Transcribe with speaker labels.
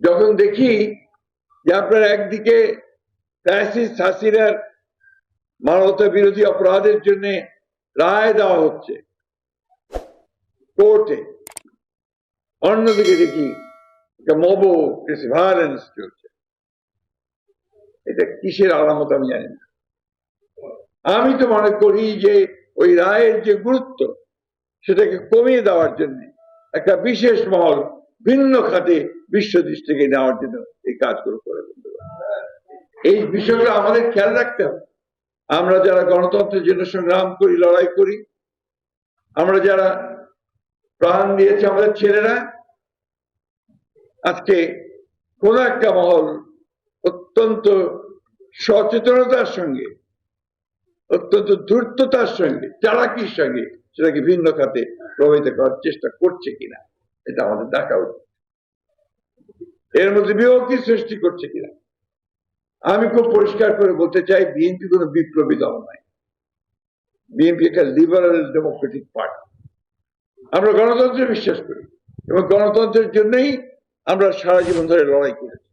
Speaker 1: যখন দেখি যে আপনার একদিকে ফ্যাসিস্ট হাসিনার মানবতা বিরোধী অপরাধের জন্য রায় দেওয়া হচ্ছে কোর্টে, অন্যদিকে দেখি মব ভায়োলেন্স চলছে। এটা কিসের আলামত আমি জানি না। আমি তো মনে করি যে ওই রায়ের যে গুরুত্ব সেটাকে কমিয়ে দেওয়ার জন্য একটা বিশেষ মহল ভিন্ন খাতে বিশ্ব দৃষ্টিকে নেওয়ার জন্য এই কাজগুলো করে ফেলতে হবে। এই বিষয়গুলো আমাদের খেয়াল রাখতে হবে। আমরা যারা গণতন্ত্রের জন্য সংগ্রাম করি, লড়াই করি, আমরা যারা প্রাণ দিয়েছে আমাদের ছেলেরা, আজকে কোন একটা মহল অত্যন্ত সচেতনতার সঙ্গে, অত্যন্ত ধূর্ততার সঙ্গে, চালাকির সঙ্গে সেটাকে ভিন্ন খাতে প্রভাবিত করার চেষ্টা করছে কিনা এটা আমাদের দেখা উচিত। এর মধ্যে বিভক্তি সৃষ্টি করছে কিনা। আমি খুব পরিষ্কার করে বলতে চাই, বিএনপি কোনো বিপ্লবী দল নয়। বিএনপি একটা লিবারেল ডেমোক্রেটিক পার্টি। আমরা গণতন্ত্রে বিশ্বাস করি এবং গণতন্ত্রের জন্যই আমরা সারা জীবন ধরে লড়াই করেছি।